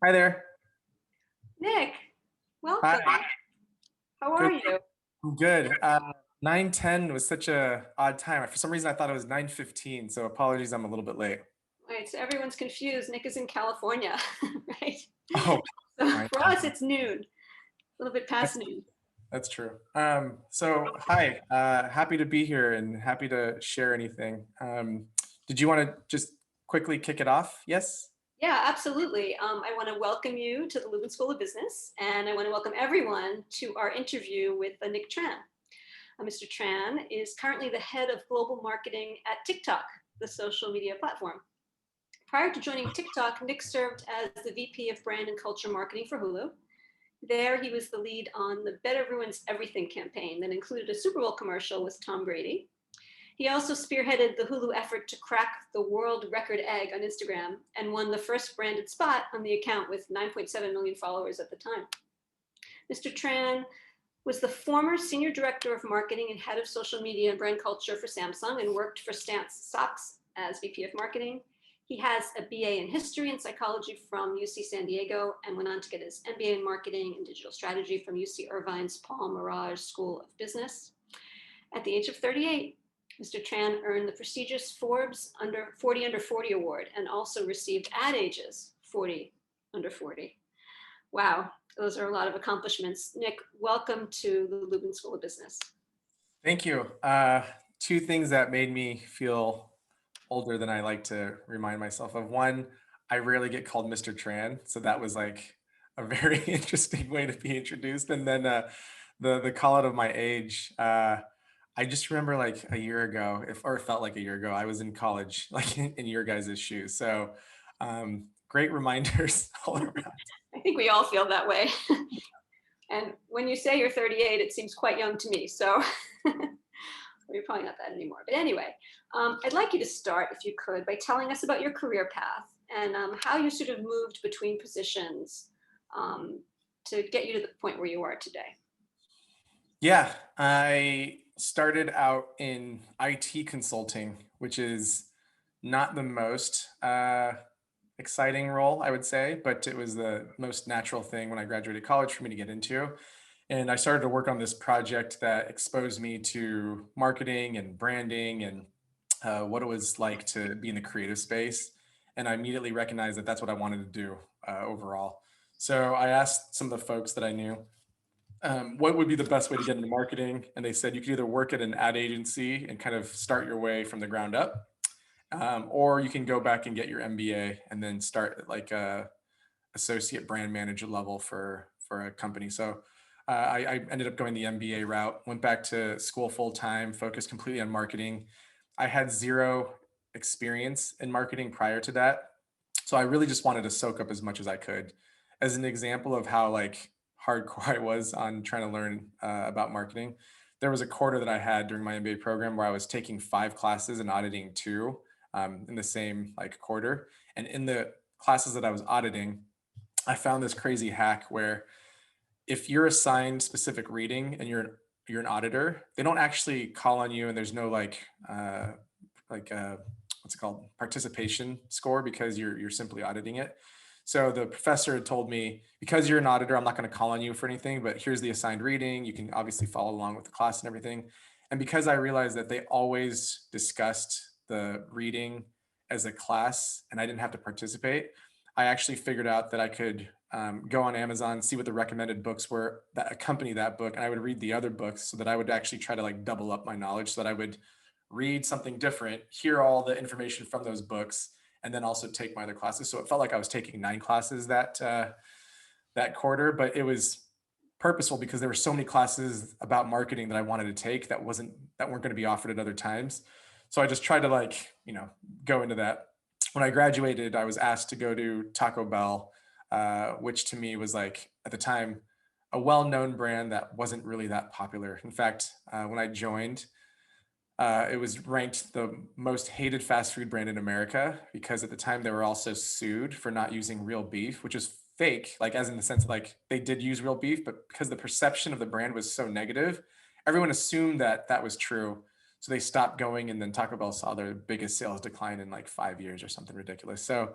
Hi there. Nick, Hi. welcome. How are Good. you? I'm good. 9:10 was such a odd time. For some reason, I thought it was 9:15. So apologies, I'm a little bit late. Right, so everyone's confused. Nick is in California, right? Oh, So I for us, it's noon, a little bit past that's noon. that's true. So hi. Happy to be here and happy to share anything. Did you want to just quickly kick it off? Yes. Yeah, absolutely. I want to welcome you to the Lubin School of Business, and I want to welcome everyone to our interview with Nick Tran. Mr. Tran is currently the head of global marketing at TikTok, the social media platform. Prior to joining TikTok, Nick served as the VP of Brand and Culture Marketing for Hulu. There, he was the lead on the Better Ruins Everything campaign that included a Super Bowl commercial with Tom Brady. He also spearheaded the Hulu effort to crack the world record egg on Instagram and won the first branded spot on the account with 9.7 million followers at the time. Mr. Tran was the former senior director of marketing and head of social media and brand culture for Samsung and worked for Stance Socks as VP of marketing. He has a BA in history and psychology from UC San Diego and went on to get his MBA in marketing and digital strategy from UC Irvine's Paul Merage School of Business. At the age of 38, Mr. Tran earned the prestigious Forbes under 40 under 40 award and also received Ad Age's 40 under 40. Wow, those are a lot of accomplishments. Nick, welcome to the Lubin School of Business. Thank you. Two things that made me feel older than I like to remind myself of. One, I rarely get called Mr. Tran, so that was like a very interesting way to be introduced. And then the call out of my age. I just remember like a year ago, if or it felt like a year ago, I was in college, like in your guys' shoes. So great reminders all around. I think we all feel that way. And when you say you're 38, it seems quite young to me. So you're probably not that anymore. But anyway, I'd like you to start, if you could, by telling us about your career path and how you sort of moved between positions um, to get you to the point where you are today. Yeah, I started out in IT consulting, which is not the most exciting role, I would say, but it was the most natural thing when I graduated college for me to get into. And I started to work on this project that exposed me to marketing and branding and what it was like to be in the creative space. And I immediately recognized that that's what I wanted to do overall. So I asked some of the folks that I knew what would be the best way to get into marketing? And they said you could either work at an ad agency and kind of start your way from the ground up, or you can go back and get your MBA and then start at like a associate brand manager level for a company. So I ended up going the MBA route, went back to school full time, focused completely on marketing. I had zero experience in marketing prior to that. So I really just wanted to soak up as much as I could. As an example of how like hardcore I was on trying to learn about marketing, there was a quarter that I had during my MBA program where I was taking 5 classes and auditing two in the same like quarter. And in the classes that I was auditing, I found this crazy hack where if you're assigned specific reading and you're an auditor, they don't actually call on you, and there's no like what's it called, participation score, because you're simply auditing it. So the professor had told me, because you're an auditor, I'm not going to call on you for anything, but here's the assigned reading. You can obviously follow along with the class and everything. And because I realized that they always discussed the reading as a class and I didn't have to participate, I actually figured out that I could go on Amazon, see what the recommended books were that accompany that book, and I would read the other books so that I would actually try to like double up my knowledge, so that I would read something different, hear all the information from those books, and then also take my other classes. So it felt like I was taking 9 classes that quarter, but it was purposeful because there were so many classes about marketing that I wanted to take that weren't going to be offered at other times. So I just tried to like go into that. When I graduated, I was asked to go to Taco Bell, which to me was like at the time a well-known brand that wasn't really that popular. In fact, when I joined, it was ranked the most hated fast food brand in America because at the time they were also sued for not using real beef, which is fake, like as in the sense that like they did use real beef, but because the perception of the brand was so negative, everyone assumed that that was true. So they stopped going, and then Taco Bell saw their biggest sales decline in like 5 years or something ridiculous. So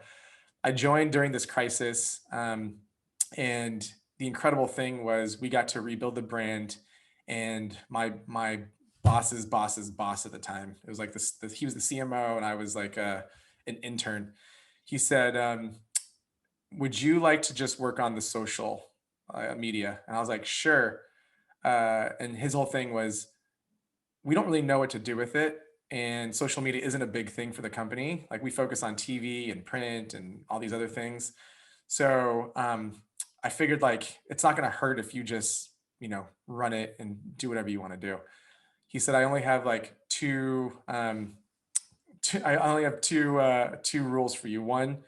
I joined during this crisis, and the incredible thing was we got to rebuild the brand. And my boss's boss's boss at the time, it was like this, he was the CMO, and I was like an intern. He said, "Would you like to just work on the social media?" And I was like, "Sure." And his whole thing was, we don't really know what to do with it. And social media isn't a big thing for the company. Like we focus on TV and print and all these other things. So I figured like it's not going to hurt if you just, run it and do whatever you want to do. He said, I only have like I only have two rules for you. One,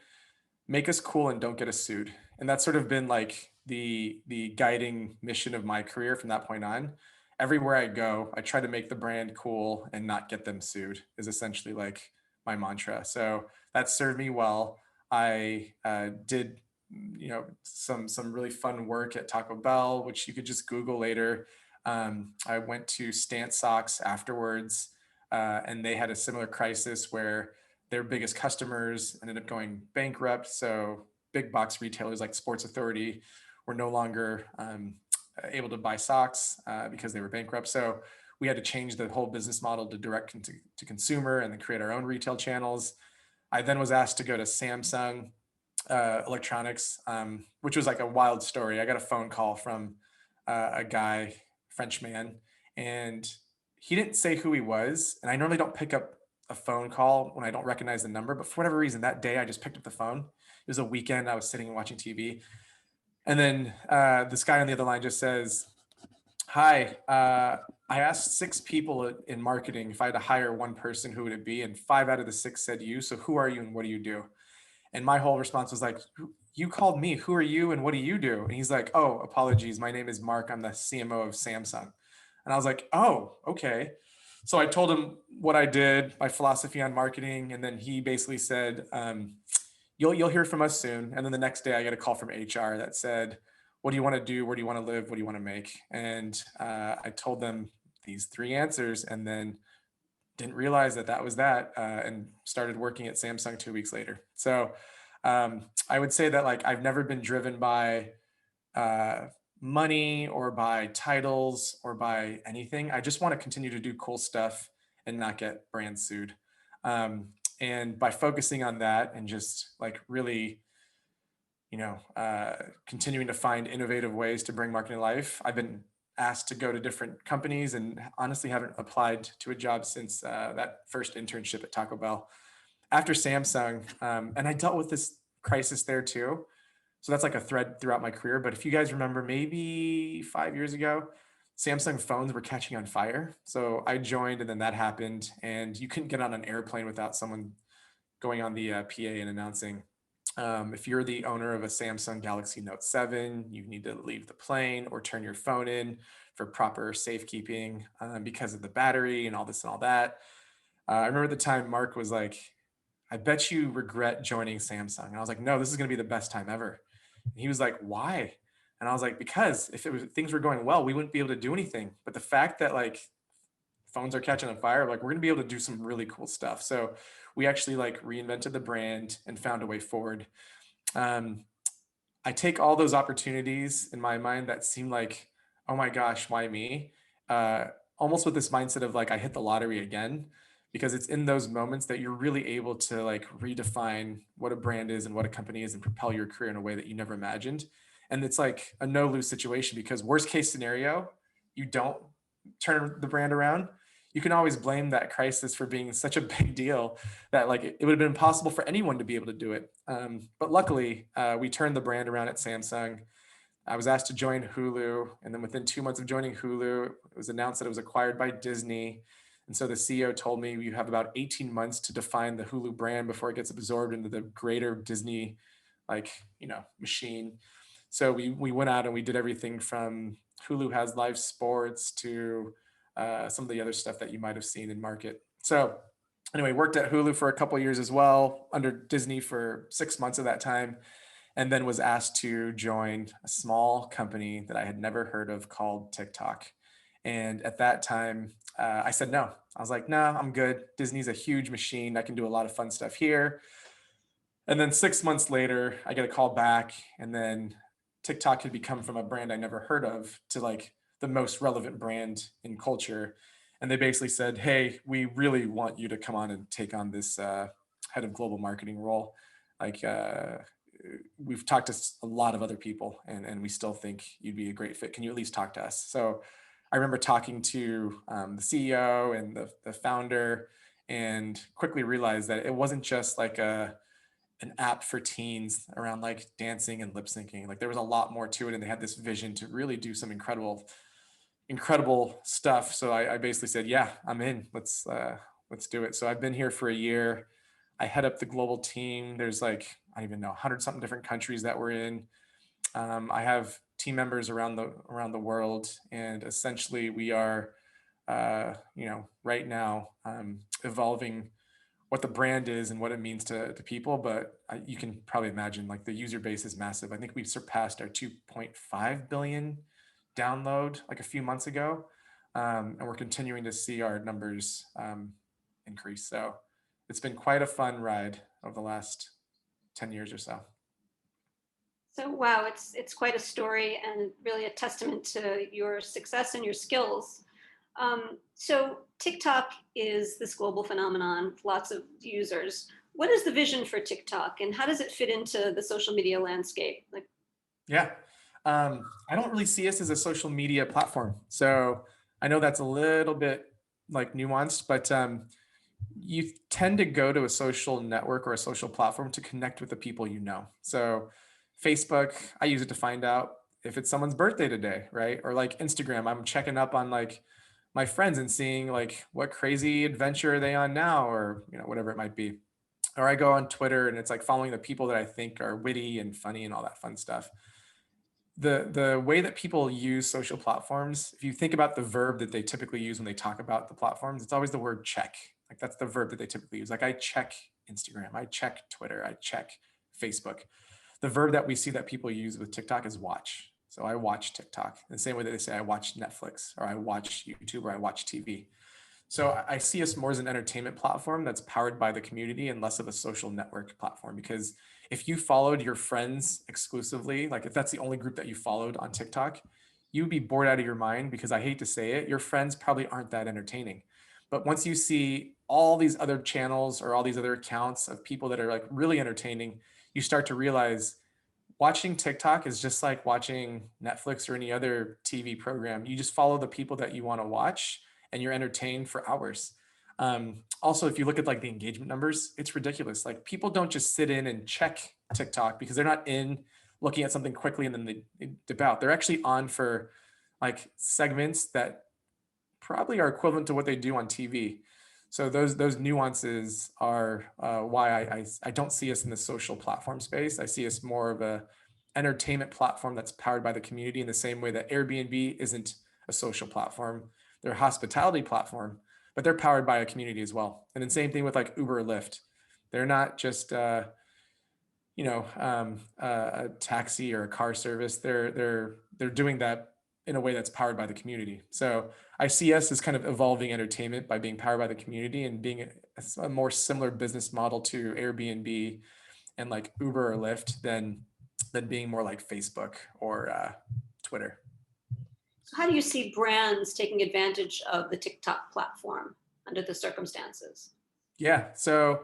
make us cool and don't get us sued. And that's sort of been like the guiding mission of my career from that point on. Everywhere I go, I try to make the brand cool and not get them sued is essentially like my mantra. So that served me well. I did some really fun work at Taco Bell, which you could just Google later. I went to Stance Socks afterwards, and they had a similar crisis where their biggest customers ended up going bankrupt. So big box retailers like Sports Authority were no longer able to buy socks because they were bankrupt. So we had to change the whole business model to to consumer and then create our own retail channels. I then was asked to go to Samsung Electronics, which was like a wild story. I got a phone call from a guy, French man, and he didn't say who he was. And I normally don't pick up a phone call when I don't recognize the number, but for whatever reason, that day I just picked up the phone. It was a weekend. I was sitting and watching TV. And then this guy on the other line just says, "Hi, I asked six people in marketing if I had to hire one person, who would it be? And five out of the six said you. So who are you and what do you do?" And my whole response was like, "You called me. Who are you and what do you do?" And he's like, "Oh, apologies. My name is Mark. I'm the CMO of Samsung." And I was like, "Oh, okay." So I told him what I did, my philosophy on marketing, and then he basically said, "You'll hear from us soon." And then the next day, I get a call from HR that said, "What do you want to do? Where do you want to live? What do you want to make?" And I told them these three answers, and then didn't realize that that was that, and started working at Samsung 2 weeks later. So I would say that like I've never been driven by uh, money or by titles or by anything. I just want to continue to do cool stuff and not get brand sued. And by focusing on that and just like really, continuing to find innovative ways to bring marketing to life, I've been asked to go to different companies and honestly haven't applied to a job since that first internship at Taco Bell. After Samsung, and I dealt with this crisis there too. So that's like a thread throughout my career. But if you guys remember, maybe 5 years ago, Samsung phones were catching on fire. So I joined, and then that happened, and you couldn't get on an airplane without someone going on the PA and announcing, if you're the owner of a Samsung Galaxy Note 7, you need to leave the plane or turn your phone in for proper safekeeping because of the battery and all this and all that. I remember at the time Mark was like, "I bet you regret joining Samsung." And I was like, "No, this is going to be the best time ever." And he was like, "Why?" And I was like, "Because if things were going well, we wouldn't be able to do anything. But the fact that like phones are catching on fire, like we're going to be able to do some really cool stuff." So we actually like reinvented the brand and found a way forward. Um, I take all those opportunities in my mind that seem like, "Oh my gosh, why me?" Uh, Almost with this mindset of like, I hit the lottery again, because it's in those moments that you're really able to like redefine what a brand is and what a company is and propel your career in a way that you never imagined. And it's like a no lose situation, because worst case scenario, you don't turn the brand around. You can always blame that crisis for being such a big deal that like it would have been impossible for anyone to be able to do it. But luckily, we turned the brand around at Samsung. I was asked to join Hulu, and then within 2 months of joining Hulu, it was announced that it was acquired by Disney. And so the CEO told me, "You have about 18 months to define the Hulu brand before it gets absorbed into the greater Disney, like, machine." So we went out and we did everything from Hulu has live sports to some of the other stuff that you might have seen in market. So anyway, worked at Hulu for a couple of years as well, under Disney for 6 months of that time, and then was asked to join a small company that I had never heard of called TikTok. And at that time, I said no. I was like, "No, I'm good. Disney's a huge machine. I can do a lot of fun stuff here." And then 6 months later, I get a call back, and then TikTok had become from a brand I never heard of to like the most relevant brand in culture. And they basically said, "Hey, we really want you to come on and take on this head of global marketing role. Like, we've talked to a lot of other people, and we still think you'd be a great fit. Can you at least talk to us?" So I remember talking to the CEO and the founder, and quickly realized that it wasn't just like an app for teens around like dancing and lip syncing. Like there was a lot more to it, and they had this vision to really do some incredible stuff. So I basically said, "Yeah, I'm in. Let's do it." So I've been here for a year. I head up the global team. There's like I don't even know 100 something different countries that we're in. I have team members around the world, and essentially we are, right now evolving what the brand is and what it means to people. But you can probably imagine like the user base is massive. I think we've surpassed our 2.5 billion download like a few months ago. And we're continuing to see our numbers increase. So it's been quite a fun ride over the last 10 years or so. So wow, it's quite a story and really a testament to your success and your skills. So TikTok is this global phenomenon, with lots of users. What is the vision for TikTok, and how does it fit into the social media landscape? Like, Yeah. I don't really see us as a social media platform. So I know that's a little bit like nuanced, but you tend to go to a social network or a social platform to connect with the people you know. So Facebook, I use it to find out if it's someone's birthday today, right? Or like Instagram, I'm checking up on like my friends and seeing like what crazy adventure are they on now, or whatever it might be. Or I go on Twitter and it's like following the people that I think are witty and funny and all that fun stuff. The way that people use social platforms, if you think about the verb that they typically use when they talk about the platforms, it's always the word check. Like that's the verb that they typically use. Like I check Instagram, I check Twitter, I check Facebook. The verb that we see that people use with TikTok is watch. So I watch TikTok in the same way that they say I watch Netflix or I watch YouTube or I watch TV. So I see us more as an entertainment platform that's powered by the community and less of a social network platform. Because if you followed your friends exclusively, like if that's the only group that you followed on TikTok, you'd be bored out of your mind, because I hate to say it, your friends probably aren't that entertaining. But once you see all these other channels or all these other accounts of people that are like really entertaining, you start to realize watching TikTok is just like watching Netflix or any other TV program. You just follow the people that you want to watch, and you're entertained for hours. Also, if you look at like the engagement numbers, it's ridiculous. Like people don't just sit in and check TikTok because they're not in looking at something quickly and then they dip out. They're actually on for like segments that probably are equivalent to what they do on TV. So those nuances are why I don't see us in the social platform space. I see us more of a entertainment platform that's powered by the community, in the same way that Airbnb isn't a social platform. They're a hospitality platform, but they're powered by a community as well. And then same thing with like Uber or Lyft. They're not just a taxi or a car service. They're doing that in a way that's powered by the community. So I see us as kind of evolving entertainment by being powered by the community and being a more similar business model to Airbnb and like Uber or Lyft than being more like Facebook or Twitter. so how do you see brands taking advantage of the TikTok platform under the circumstances? Yeah. So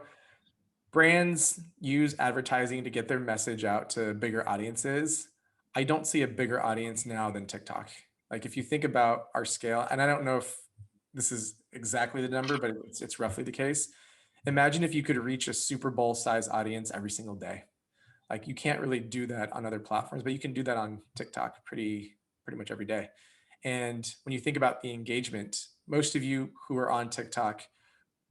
brands use advertising to get their message out to bigger audiences. I don't see a bigger audience now than TikTok. Like if you think about our scale, and I don't know if this is exactly the number, but it's roughly the case. Imagine if you could reach a Super Bowl size audience every single day. Like you can't really do that on other platforms, but you can do that on TikTok pretty much every day. And when you think about the engagement, most of you who are on TikTok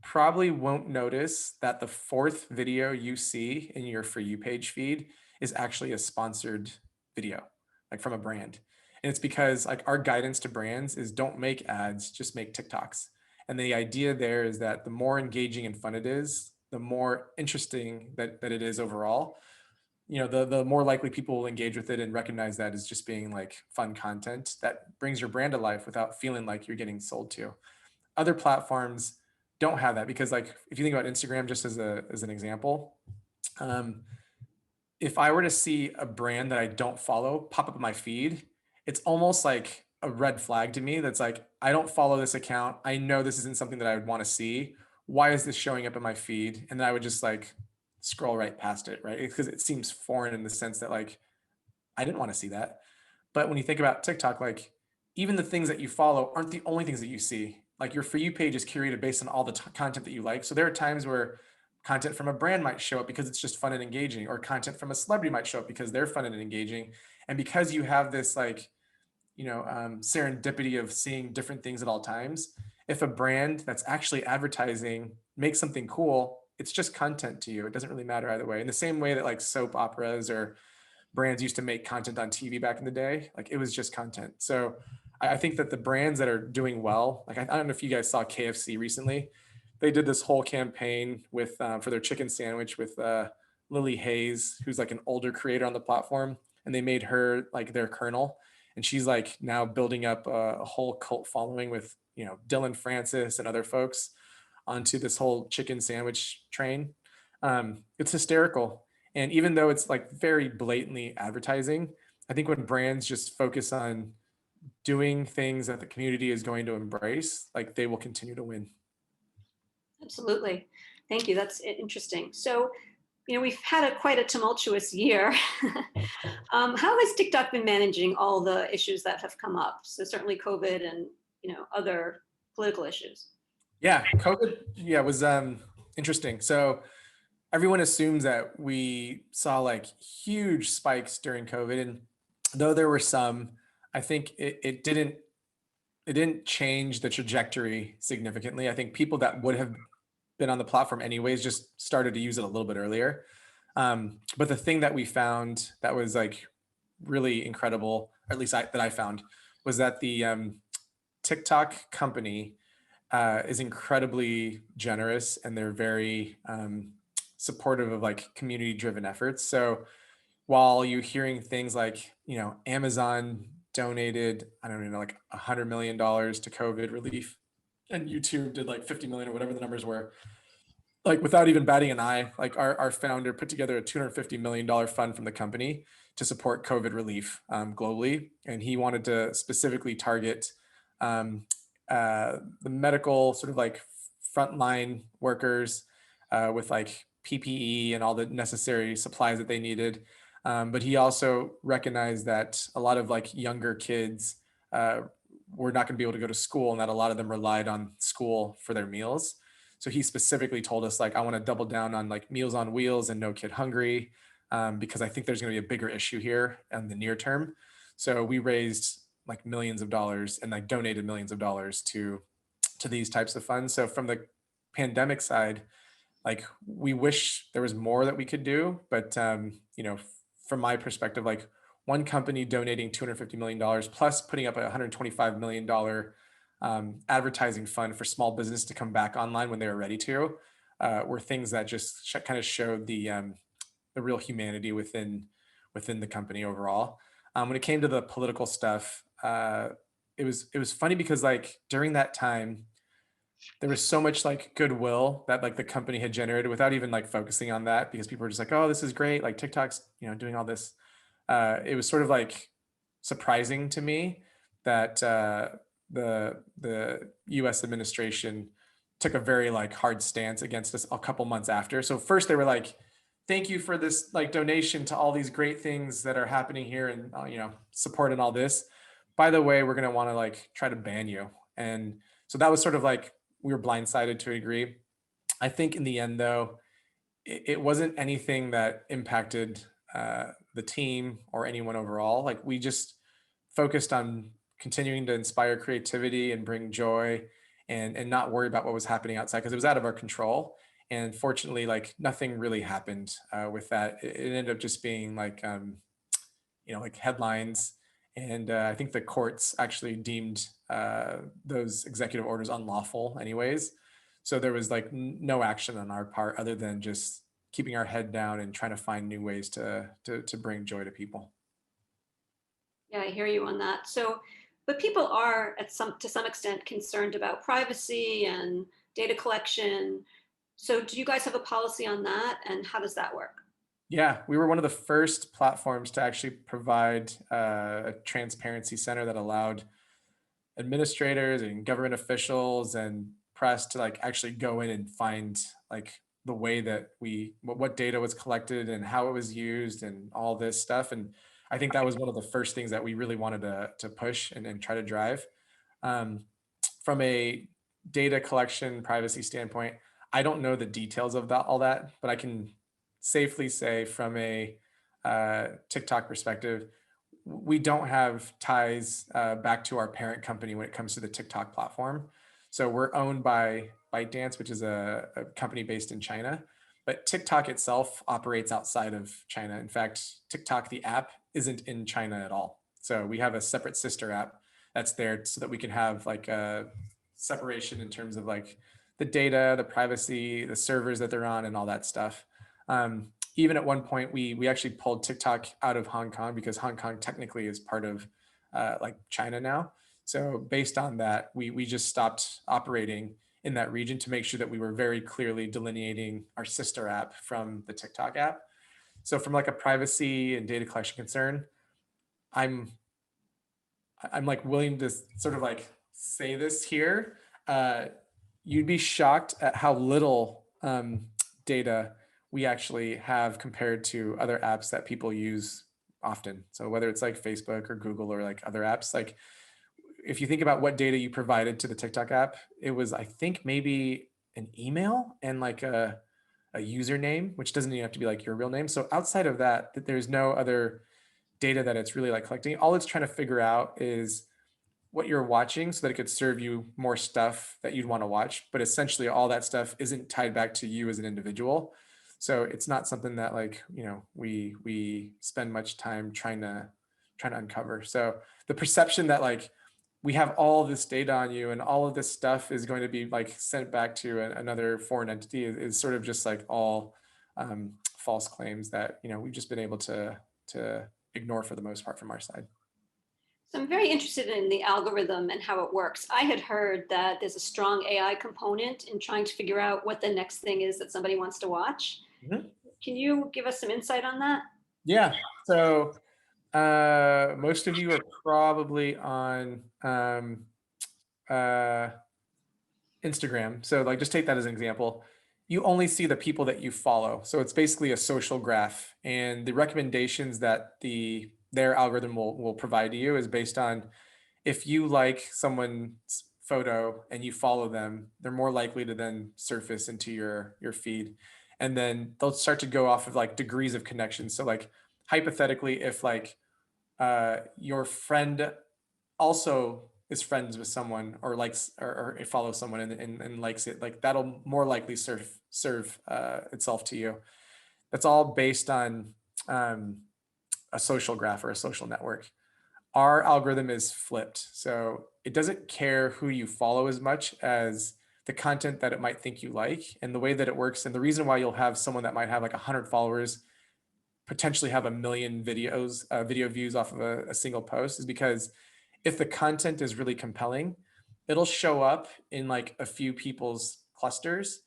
probably won't notice that the fourth video you see in your For You page feed is actually a sponsored video, like from a brand. And it's because like our guidance to brands is don't make ads, just make TikToks. And the idea there is that the more engaging and fun it is, the more interesting that it is overall. The more likely people will engage with it and recognize that as just being like fun content that brings your brand to life without feeling like you're getting sold to. Other platforms don't have that, because like if you think about Instagram just as an example, Um, if I were to see a brand that I don't follow pop up in my feed, it's almost like a red flag to me that's like, I don't follow this account. I know this isn't something that I would want to see. Why is this showing up in my feed? And then I would just like scroll right past it, right? Because it seems foreign in the sense that like I didn't want to see that. But when you think about TikTok, like even the things that you follow aren't the only things that you see. Like your For You page is curated based on all the content that you like. So there are times where content from a brand might show up because it's just fun and engaging, or content from a celebrity might show up because they're fun and engaging. And because you have this like, serendipity of seeing different things at all times, if a brand that's actually advertising makes something cool, it's just content to you. It doesn't really matter either way. In the same way that like soap operas or brands used to make content on TV back in the day. Like it was just content. So I think that the brands that are doing well, like I don't know if you guys saw KFC recently, they did this whole campaign with for their chicken sandwich with Lily Hayes, who's like an older creator on the platform, and they made her like their colonel, and she's like now building up a whole cult following with Dylan Francis and other folks onto this whole chicken sandwich train. It's hysterical. And even though it's like very blatantly advertising, I think when brands just focus on doing things that the community is going to embrace, like they will continue to win. Absolutely. Thank you. That's interesting. So, we've had quite a tumultuous year. How has TikTok been managing all the issues that have come up? So certainly COVID and other political issues. Yeah, COVID, yeah, was interesting. So everyone assumes that we saw like huge spikes during COVID, and though there were some, I think it didn't change the trajectory significantly. I think people that would have been on the platform anyways just started to use it a little bit earlier. But the thing that we found that was like really incredible, or at least that I found, was that the TikTok company is incredibly generous, and they're very supportive of like community driven efforts. So while you're hearing things like, Amazon donated, I don't even know, like $100 million to COVID relief, and YouTube did like 50 million or whatever the numbers were, like without even batting an eye, like our founder put together a $250 million fund from the company to support COVID relief globally. And he wanted to specifically target um, the medical sort of like frontline workers with like PPE and all the necessary supplies that they needed. But he also recognized that a lot of like younger kids were not going to be able to go to school, and that a lot of them relied on school for their meals. So he specifically told us like, I want to double down on like Meals on Wheels and No Kid Hungry, because I think there's going to be a bigger issue here in the near term. So we raised like millions of dollars and like donated millions of dollars to these types of funds. So from the pandemic side, like we wish there was more that we could do, but from my perspective, like one company donating $250 million plus putting up a $125 million advertising fund for small business to come back online when they were ready to, were things that just kind of showed the real humanity within the company overall. When it came to the political stuff, it was funny because like during that time there was so much like goodwill that like the company had generated without even like focusing on that, because people were just like, oh, this is great, like TikTok's doing all this. It was sort of like surprising to me that the US administration took a very like hard stance against us a couple months after. So first they were like, thank you for this like donation to all these great things that are happening here, and support and all this, by the way, we're going to want to like try to ban you. And so that was sort of like, we were blindsided to a degree. I think in the end, though, it wasn't anything that impacted the team or anyone overall. Like we just focused on continuing to inspire creativity and bring joy, and not worry about what was happening outside because it was out of our control. And fortunately, like nothing really happened with that. It ended up just being like like headlines. And I think the courts actually deemed those executive orders unlawful, anyways. So there was like no action on our part other than just keeping our head down and trying to find new ways to bring joy to people. Yeah, I hear you on that. So, but people are to some extent concerned about privacy and data collection. So do you guys have a policy on that, and how does that work? Yeah, we were one of the first platforms to actually provide a transparency center that allowed administrators and government officials and press to like actually go in and find like the way that what data was collected and how it was used and all this stuff. And I think that was one of the first things that we really wanted to push and try to drive. um, from a data collection privacy standpoint, I don't know the details of that all that, but I can safely say from a TikTok perspective, we don't have ties back to our parent company when it comes to the TikTok platform. So we're owned by ByteDance, which is a company based in China, but TikTok itself operates outside of China. In fact, TikTok, the app, isn't in China at all. So we have a separate sister app that's there so that we can have like a separation in terms of like the data, the privacy, the servers that they're on, and all that stuff. Even at one point, we actually pulled TikTok out of Hong Kong because Hong Kong technically is part of like China now. So based on that, we just stopped operating in that region to make sure that we were very clearly delineating our sister app from the TikTok app. So from like a privacy and data collection concern, I'm I'm like willing to sort of like say this here. Uh, you'd be shocked at how little data we actually have compared to other apps that people use often. So whether it's like Facebook or Google or like other apps, like if you think about what data you provided to the TikTok app, it was I think maybe an email and like a username, which doesn't even have to be like your real name. So outside of that, there's no other data that it's really like collecting. All it's trying to figure out is what you're watching so that it could serve you more stuff that you'd want to watch. But essentially, all that stuff isn't tied back to you as an individual. So it's not something that like we spend much time trying to uncover. So the perception that like we have all this data on you and all of this stuff is going to be like sent back to another foreign entity is sort of just like all false claims that we've just been able to ignore for the most part from our side. So I'm very interested in the algorithm and how it works. I had heard that there's a strong AI component in trying to figure out what the next thing is that somebody wants to watch. Mhm. Can you give us some insight on that? Yeah. So most of you are probably on uh, Instagram. So like just take that as an example. You only see the people that you follow. So it's basically a social graph. And the recommendations that their algorithm will provide to you is based on if you like someone's photo and you follow them, they're more likely to then surface into your feed. And then they'll start to go off of like degrees of connection. So like hypothetically, if like your friend also is friends with someone or likes or follows someone and likes it, like that'll more likely serve itself to you. That's all based on um, a social graph or a social network. Our algorithm is flipped. So it doesn't care who you follow as much as the content that it might think you like and the way that it works. And the reason why you'll have someone that might have like 100 followers potentially have a million video views off of a single post is because if the content is really compelling, it'll show up in like a few people's clusters.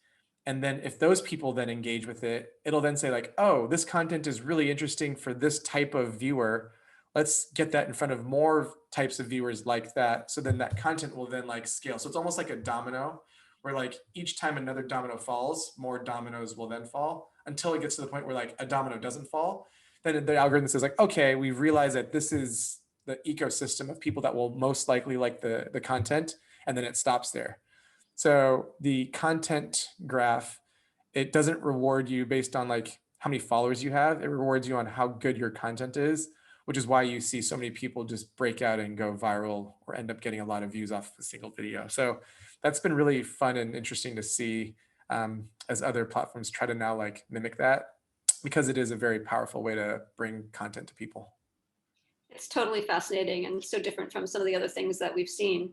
And then if those people then engage with it, it'll then say like, oh, this content is really interesting for this type of viewer. Let's get that in front of more types of viewers like that. So then that content will then like scale. So it's almost like a domino where like each time another domino falls, more dominoes will then fall until it gets to the point where like a domino doesn't fall. Then the algorithm says like, okay, we've realized that this is the ecosystem of people that will most likely like the content, and then it stops there. So the content graph, it doesn't reward you based on like how many followers you have. It rewards you on how good your content is, which is why you see so many people just break out and go viral or end up getting a lot of views off a single video. So that's been really fun and interesting to see as other platforms try to now like mimic that because it is a very powerful way to bring content to people. It's totally fascinating and so different from some of the other things that we've seen.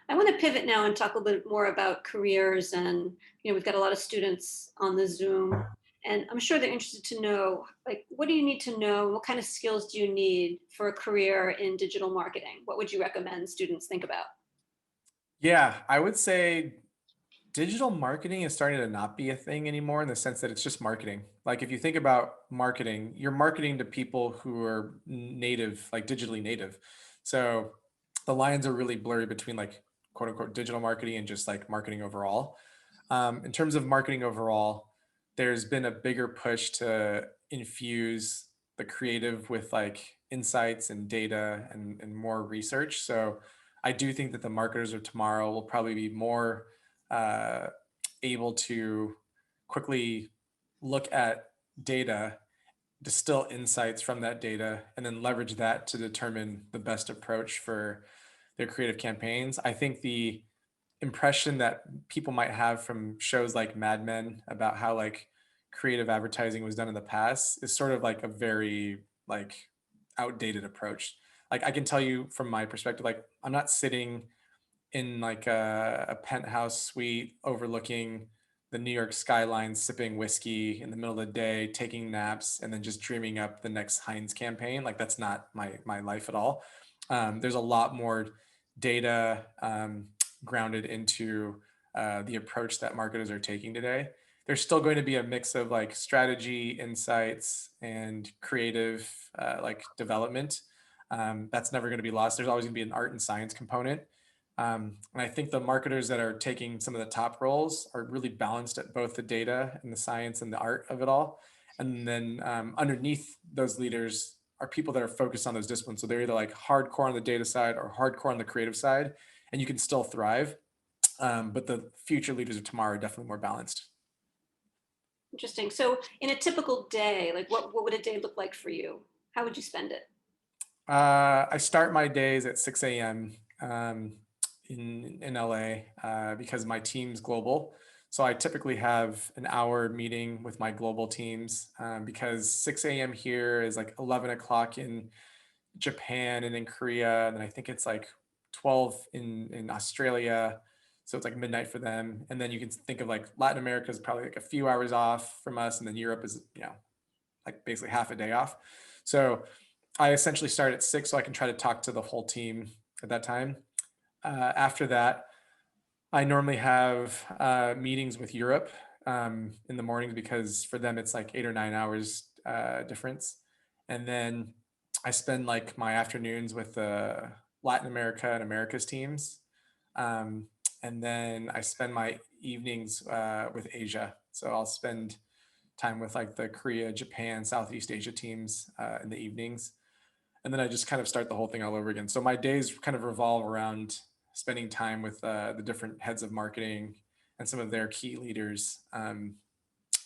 I want to pivot now and talk a little bit more about careers. And we've got a lot of students on the Zoom, and I'm sure they're interested to know, like, what do you need to know? What kind of skills do you need for a career in digital marketing? What would you recommend students think about? Yeah, I would say Digital marketing is starting to not be a thing anymore in the sense that it's just marketing. Like if you think about marketing, you're marketing to people who are native, like digitally native. So the lines are really blurry between like quote unquote digital marketing and just like marketing overall. In terms of marketing overall, there's been a bigger push to infuse the creative with like insights and data and more research. So I do think that the marketers of tomorrow will probably be more uh, able to quickly look at data, distill insights from that data, and then leverage that to determine the best approach for their creative campaigns. I think the impression that people might have from shows like Mad Men about how like creative advertising was done in the past is sort of like a very like outdated approach. Like I can tell you from my perspective, like I'm not sitting in like a penthouse suite overlooking the New York skyline, sipping whiskey in the middle of the day, taking naps, and then just dreaming up the next Heinz campaign. Like that's not my life at all. There's a lot more data grounded into the approach that marketers are taking today. There's still going to be a mix of like strategy, insights, and creative like development. That's never going to be lost. There's always going to be an art and science component, and I think the marketers that are taking some of the top roles are really balanced at both the data and the science and the art of it all. And then underneath those leaders are people that are focused on those disciplines. So they're either like hardcore on the data side or hardcore on the creative side, and you can still thrive. But the future leaders of tomorrow are definitely more balanced. Interesting. So in a typical day, like what would a day look like for you? How would you spend it? I start my days at 6 a.m. In LA because my team's global. So I typically have an hour meeting with my global teams because 6 a.m. here is like 11 o'clock in Japan and in Korea, and then I think it's like 12 in Australia. So it's like midnight for them. And then you can think of like Latin America is probably like a few hours off from us, and then Europe is, like basically half a day off. So I essentially start at 6 so I can try to talk to the whole team at that time. After that, I normally have meetings with Europe in the mornings because for them it's like 8 or 9 hours difference. And then I spend like my afternoons with the Latin America and Americas teams. Um, and then I spend my evenings with Asia. So I'll spend time with like the Korea, Japan, Southeast Asia teams in the evenings. And then I just kind of start the whole thing all over again. So my days kind of revolve around spending time with the different heads of marketing and some of their key leaders,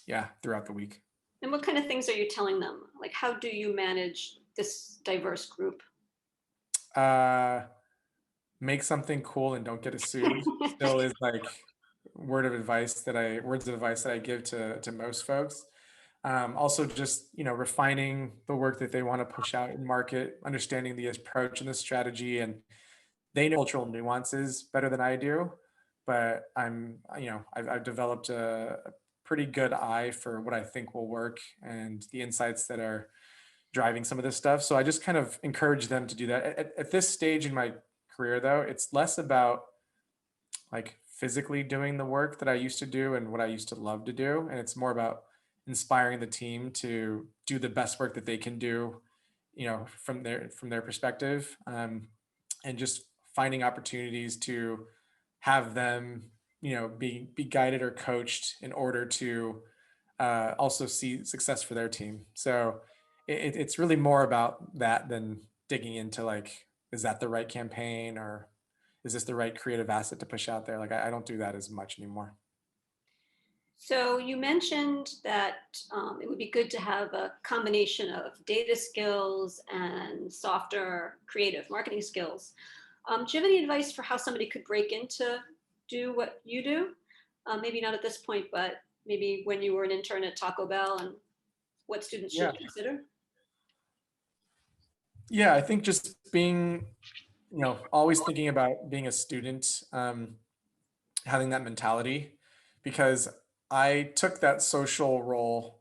yeah, throughout the week. And what kind of things are you telling them? Like, how do you manage this diverse group? Uh, Make something cool and don't get us sued still is like words of advice that I give to most folks. Also, just refining the work that they want to push out in market, understanding the approach and the strategy, and they know cultural nuances better than I do. But I've developed a pretty good eye for what I think will work and the insights that are driving some of this stuff. So I just kind of encourage them to do that. At this stage in my career, though, it's less about like physically doing the work that I used to do and what I used to love to do. And it's more about inspiring the team to do the best work that they can do, from their perspective, and just finding opportunities to have them, be guided or coached in order to also see success for their team. So it's really more about that than digging into like, is that the right campaign or is this the right creative asset to push out there? Like I don't do that as much anymore. So you mentioned that it would be good to have a combination of data skills and softer creative marketing skills. Do you have any advice for how somebody could break into do what you do? Maybe not at this point, but maybe when you were an intern at Taco Bell and what students Yeah. should consider? Yeah. I think just being, always thinking about being a student, having that mentality, because I took that social role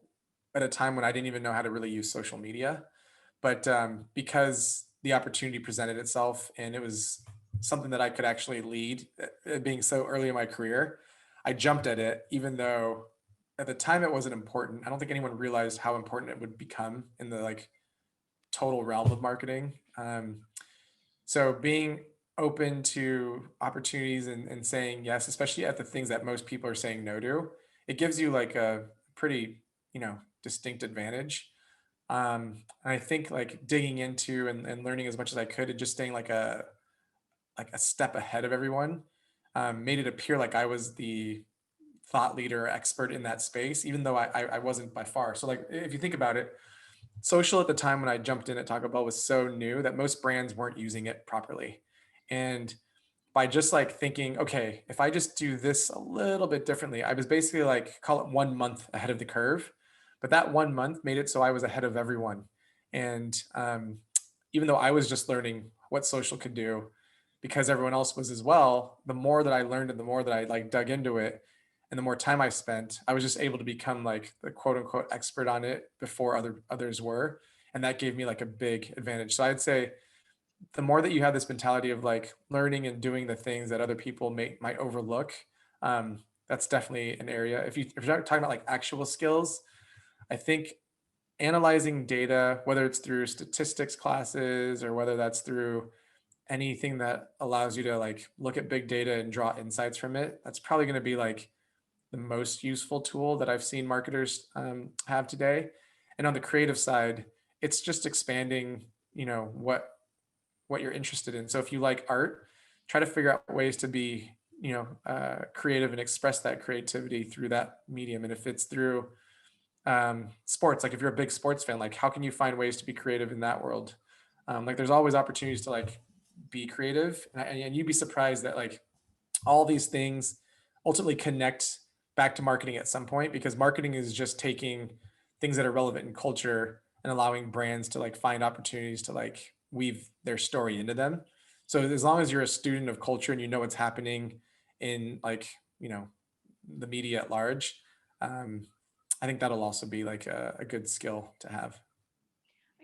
at a time when I didn't even know how to really use social media. But because the opportunity presented itself and it was something that I could actually lead, being so early in my career, I jumped at it, even though at the time it wasn't important. I don't think anyone realized how important it would become in the like total realm of marketing. So being open to opportunities and saying yes, especially at the things that most people are saying no to, it gives you like a pretty, distinct advantage. And I think like digging into and learning as much as I could and just staying like a step ahead of everyone made it appear like I was the thought leader expert in that space, even though I wasn't by far. So like if you think about it, social at the time when I jumped in at Taco Bell was so new that most brands weren't using it properly. And by just like thinking, okay, if I just do this a little bit differently, I was basically like, call it 1 month ahead of the curve. But that 1 month made it so I was ahead of everyone. And even though I was just learning what social could do, because everyone else was as well, the more that I learned and the more that I like dug into it, and the more time I spent, I was just able to become like the quote unquote expert on it before others were. And that gave me like a big advantage. So I'd say the more that you have this mentality of like learning and doing the things that other people might overlook, that's definitely an area. If you're talking about like actual skills, I think analyzing data, whether it's through statistics classes or whether that's through anything that allows you to like look at big data and draw insights from it, that's probably going to be like the most useful tool that I've seen marketers have today. And on the creative side, it's just expanding, what you're interested in. So if you like art, try to figure out ways to be, creative and express that creativity through that medium. And if it's through sports, like if you're a big sports fan, like how can you find ways to be creative in that world? Like there's always opportunities to like be creative, and you'd be surprised that like all these things ultimately connect back to marketing at some point, because marketing is just taking things that are relevant in culture and allowing brands to like find opportunities to like weave their story into them. So as long as you're a student of culture and you know what's happening in like, the media at large, um, I think that'll also be like a good skill to have.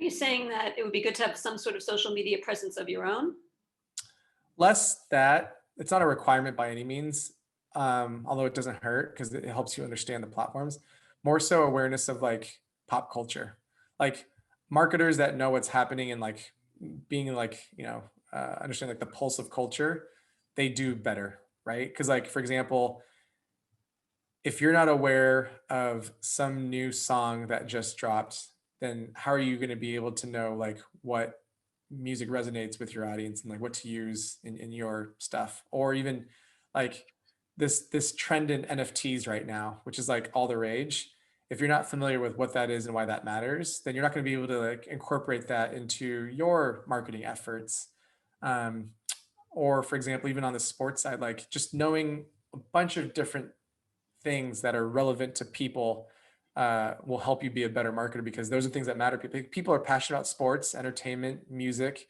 Are you saying that it would be good to have some sort of social media presence of your own? Less that it's not a requirement by any means, although it doesn't hurt because it helps you understand the platforms. More so awareness of like pop culture, like marketers that know what's happening and like being like understand like the pulse of culture, they do better, right? Because like for example, if you're not aware of some new song that just dropped, then how are you going to be able to know like what music resonates with your audience and like what to use in your stuff? Or even like this trend in NFTs right now, which is like all the rage. If you're not familiar with what that is and why that matters, then you're not going to be able to like incorporate that into your marketing efforts. Um, or for example, even on the sports side, like just knowing a bunch of different things that are relevant to people will help you be a better marketer, because those are things that matter. People are passionate about sports, entertainment, music,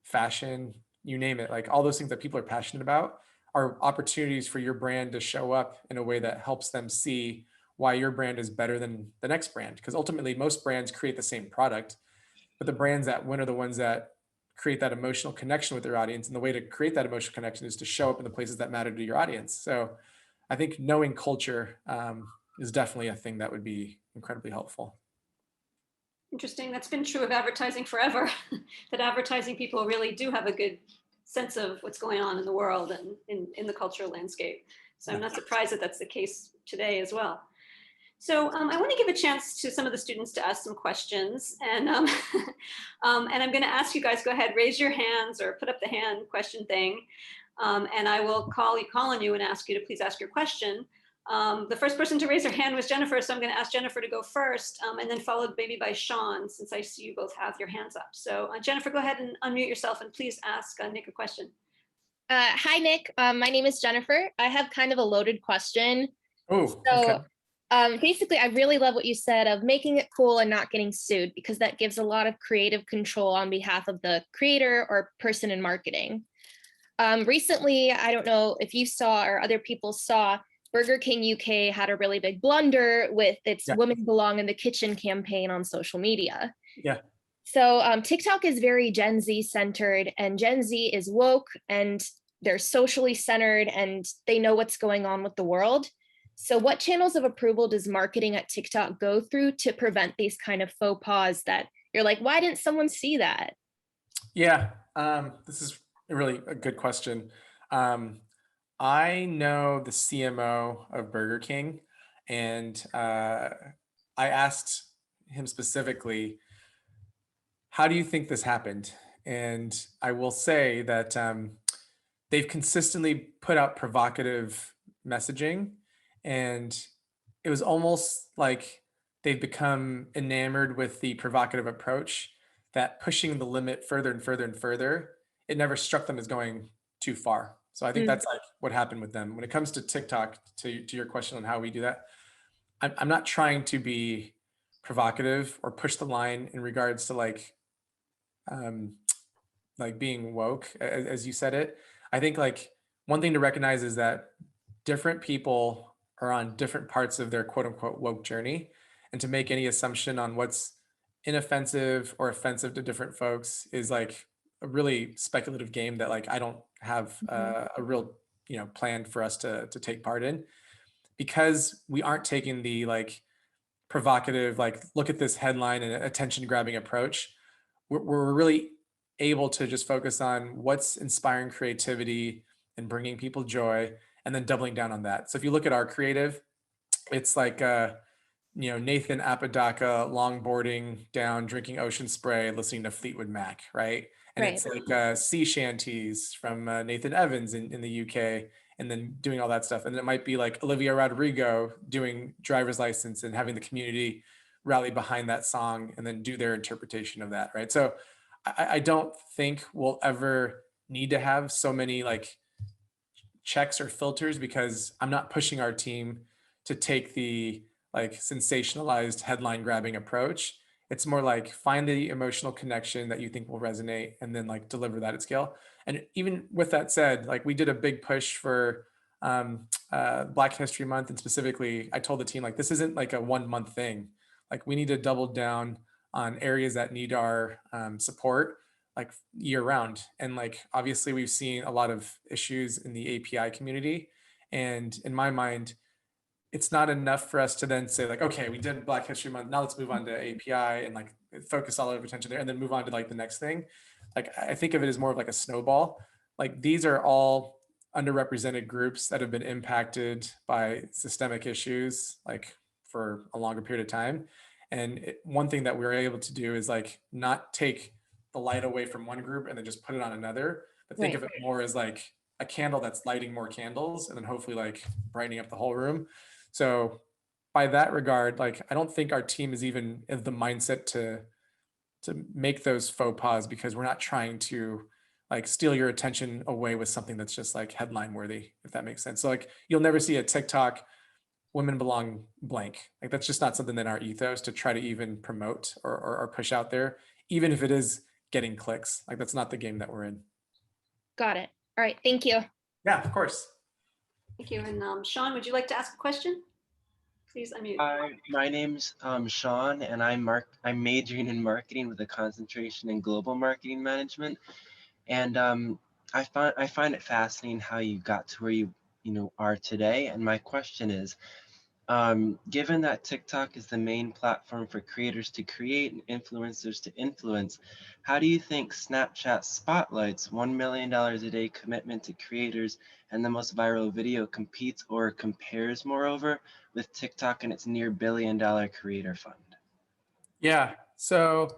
fashion, you name it. Like all those things that people are passionate about are opportunities for your brand to show up in a way that helps them see why your brand is better than the next brand. Because ultimately, most brands create the same product, but the brands that win are the ones that create that emotional connection with their audience. And the way to create that emotional connection is to show up in the places that matter to your audience. So I think knowing culture is definitely a thing that would be incredibly helpful. Interesting. That's been true of advertising forever, that advertising people really do have a good sense of what's going on in the world and in the cultural landscape. So I'm Yeah. not surprised that that's the case today as well. So I want to give a chance to some of the students to ask some questions, and and I'm going to ask you guys, go ahead, raise your hands or put up the hand question thing, and I will call on you and ask you to please ask your question. The first person to raise their hand was Jennifer, so I'm going to ask Jennifer to go first, and then followed maybe by Sean, since I see you both have your hands up. So Jennifer, go ahead and unmute yourself and please ask Nick a question. Hi, Nick. My name is Jennifer. I have kind of a loaded question. Oh, okay. So basically, I really love what you said of making it cool and not getting sued, because that gives a lot of creative control on behalf of the creator or person in marketing. Recently, I don't know if you saw or other people saw, Burger King UK had a really big blunder with its Yeah. Women Belong in the Kitchen campaign on social media. Yeah. So TikTok is very Gen Z centered, and Gen Z is woke, and they're socially centered and they know what's going on with the world. So what channels of approval does marketing at TikTok go through to prevent these kind of faux pas that you're like, why didn't someone see that? Yeah, this is really a good question. Um, I know the CMO of Burger King, and I asked him specifically, how do you think this happened? And I will say that they've consistently put out provocative messaging, and it was almost like they've become enamored with the provocative approach, that pushing the limit further and further and further, it never struck them as going too far. So I think Mm, that's like what happened with them when it comes to TikTok. To your question on how we do that, I'm not trying to be provocative or push the line in regards to um, like being woke, as you said it. I think like one thing to recognize is that different people are on different parts of their quote unquote woke journey. And to make any assumption on what's inoffensive or offensive to different folks is like a really speculative game that like I don't have mhm. a real plan for us to take part in, because we aren't taking the like provocative, like look at this headline and attention grabbing approach. We're really able to just focus on what's inspiring creativity and bringing people joy, and then doubling down on that. So if you look at our creative, it's like Nathan Apodaca longboarding down, drinking ocean spray, listening to Fleetwood Mac, right? And Right. it's like sea shanties from Nathan Evans in the UK, and then doing all that stuff. And it might be like Olivia Rodrigo doing driver's license and having the community rally behind that song and then do their interpretation of that, right? So I don't think we'll ever need to have so many like checks or filters, because I'm not pushing our team to take the like sensationalized headline grabbing approach. It's more like find the emotional connection that you think will resonate and then like deliver that at scale. And even with that said, like we did a big push for Black History Month, and specifically I told the team like this isn't like a 1 month thing. Like we need to double down on areas that need our support like year round. And like obviously we've seen a lot of issues in the API community. And in my mind, it's not enough for us to then say like, okay, we did Black History Month. Now let's move on to API and like focus all of our attention there and then move on to like the next thing. Like I think of it as more of like a snowball. Like these are all underrepresented groups that have been impacted by systemic issues like for a longer period of time. And one thing that we were able to do is like not take the light away from one group and then just put it on another, but think Right. of it more as like a candle that's lighting more candles and then hopefully like brightening up the whole room. So by that regard, like I don't think our team is even in the mindset to make those faux pas, because we're not trying to like steal your attention away with something that's just like headline worthy, if that makes sense. So like you'll never see a TikTok women belong blank. Like that's just not something in our ethos to try to even promote or push out there, even if it is getting clicks. Like that's not the game that we're in. Got it. All right. Thank you. Yeah, of course. Thank you. And Sean, would you like to ask a question? Please unmute. Hi, my name's Sean, and I'm majoring in marketing with a concentration in global marketing management. And I find it fascinating how you got to where you are today. And my question is, given that TikTok is the main platform for creators to create and influencers to influence, how do you think Snapchat spotlights $1 million a day commitment to creators and the most viral video competes or compares, moreover, with TikTok and its near $1 billion creator fund? Yeah. So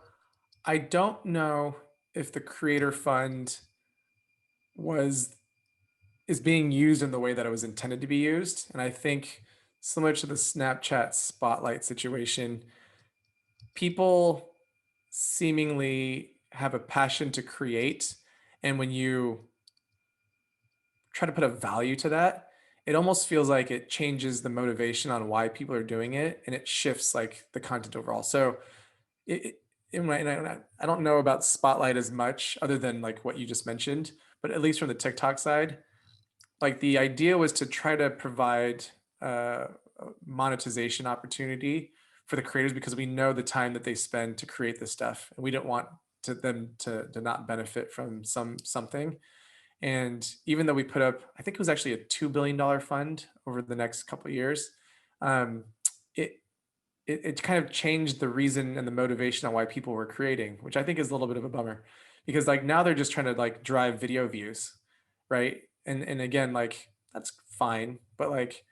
I don't know if the creator fund was is being used in the way that it was intended to be used. And I think similar to the Snapchat spotlight situation, people seemingly have a passion to create. And when you try to put a value to that, it almost feels like it changes the motivation on why people are doing it, and it shifts like the content overall. So I don't know about Spotlight as much other than like what you just mentioned, but at least from the TikTok side, like the idea was to try to provide a monetization opportunity for the creators, because we know the time that they spend to create this stuff, and we don't want them to not benefit from something. And even though we put up, I think it was actually a $2 billion fund over the next couple of years, um, it, it kind of changed the reason and the motivation on why people were creating, which I think is a little bit of a bummer, because like now they're just trying to like drive video views, right? And again, like that's fine, but like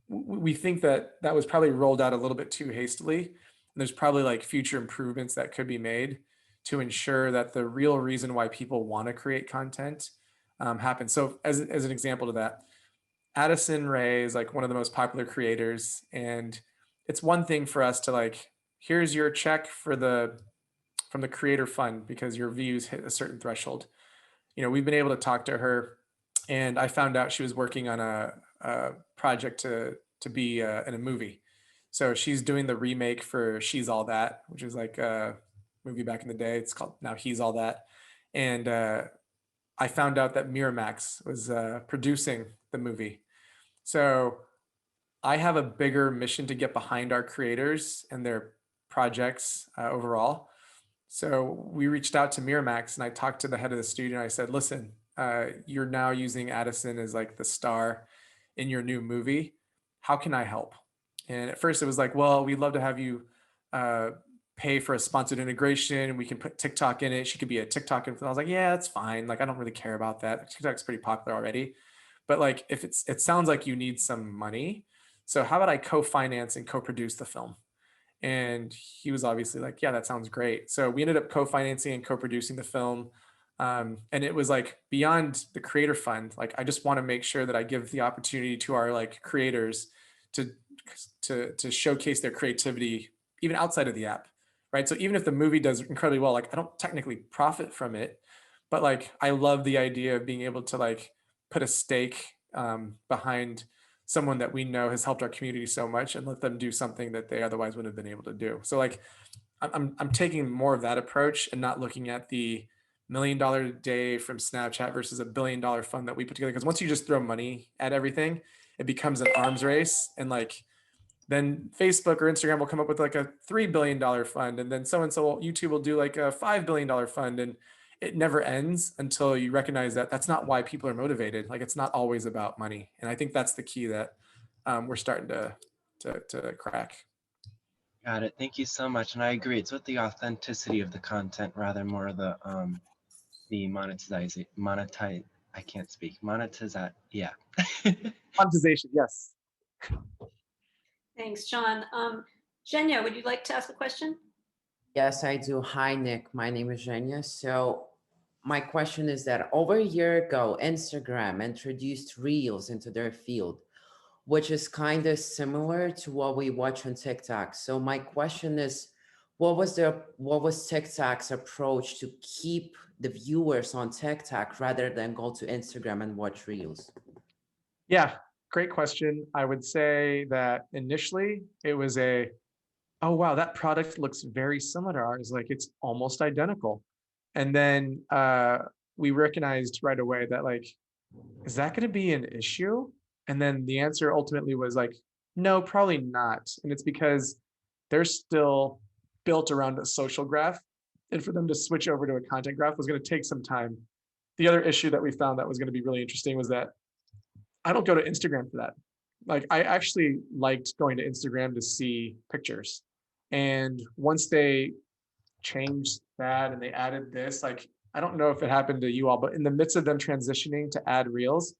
we think that that was probably rolled out a little bit too hastily. And there's probably like future improvements that could be made to ensure that the real reason why people want to create content happens. So as an example to that, Addison Rae is like one of the most popular creators, and it's one thing for us to like, here's your check for the from the creator fund because your views hit a certain threshold. You know, we've been able to talk to her, and I found out she was working on a project to be in a movie. So she's doing the remake for She's All That, which is like a movie back in the day. It's called now He's All That, and I found out that Miramax was producing the movie. So I have a bigger mission to get behind our creators and their projects overall. So we reached out to Miramax and I talked to the head of the studio and I said, listen, you're now using Addison as like the star in your new movie. How can I help? And at first it was like, well, we'd love to have you uh, pay for a sponsored integration. We can put TikTok in it. She could be a TikTok influencer. I was like, yeah, that's fine. Like, I don't really care about that. TikTok's pretty popular already. But like, if it sounds like you need some money. So how about I co-finance and co-produce the film? And he was obviously like, yeah, that sounds great. So we ended up co-financing and co-producing the film. And it was like beyond the creator fund. Like, I just want to make sure that I give the opportunity to our like creators to to showcase their creativity even outside of the app, right? So even if the movie does incredibly well, like I don't technically profit from it, but like I love the idea of being able to like put a stake behind someone that we know has helped our community so much and let them do something that they otherwise wouldn't have been able to do. So like I'm taking more of that approach and not looking at the $1 million a day from Snapchat versus $1 billion fund that we put together. Because once you just throw money at everything, it becomes an arms race. And like then Facebook or Instagram will come up with like a $3 billion fund, and then so YouTube will do like a $5 billion fund, and it never ends until you recognize that that's not why people are motivated. Like it's not always about money, and I think that's the key that we're starting to crack. Got it. Thank you so much. And I agree. It's with the authenticity of the content rather more the monetize. I can't speak. Monetize. Yeah. Monetization, yes. Thanks, Sean. Zhenya, would you like to ask a question? Yes, I do. Hi, Nick. My name is Zhenya. So my question is that over a year ago, Instagram introduced Reels into their field, which is kind of similar to what we watch on TikTok. So my question is, what was TikTok's approach to keep the viewers on TikTok rather than go to Instagram and watch Reels? Yeah, great question. I would say that initially it was oh wow, that product looks very similar to ours. Like it's almost identical. And then we recognized right away that like, is that going to be an issue? And then the answer ultimately was like, no, probably not. And it's because they're still built around a social graph. And for them to switch over to a content graph was going to take some time. The other issue that we found that was going to be really interesting was that I don't go to Instagram for that. Like I actually liked going to Instagram to see pictures. And once they changed that and they added this, like I don't know if it happened to you all, but in the midst of them transitioning to add reels,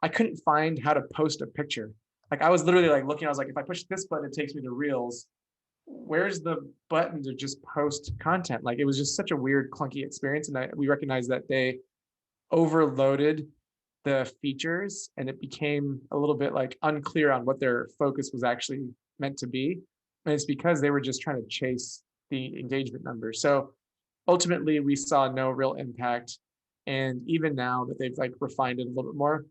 I couldn't find how to post a picture. Like I was literally like looking, I was like, if I push this button, it takes me to reels. Where's the button to just post content? Like it was just such a weird, clunky experience. And we recognized that they overloaded the features and it became a little bit like unclear on what their focus was actually meant to be. And it's because they were just trying to chase the engagement numbers. So ultimately we saw no real impact. And even now that they've like refined it a little bit more,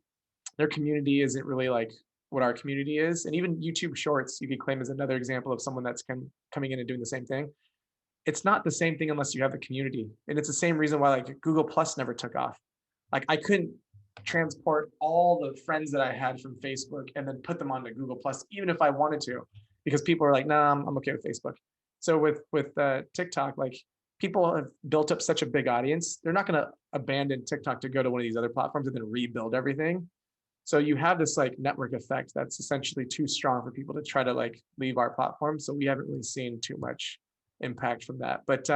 their community isn't really like what our community is. And even YouTube Shorts, you could claim as another example of someone that's coming in and doing the same thing. It's not the same thing unless you have the community. And it's the same reason why like Google Plus never took off. Like I couldn't transport all the friends that I had from Facebook and then put them onto Google Plus, even if I wanted to, because people are like, nah, I'm okay with Facebook. So with TikTok, like people have built up such a big audience, they're not going to abandon TikTok to go to one of these other platforms and then rebuild everything. So you have this like network effect that's essentially too strong for people to try to like leave our platform. So we haven't really seen too much impact from that. But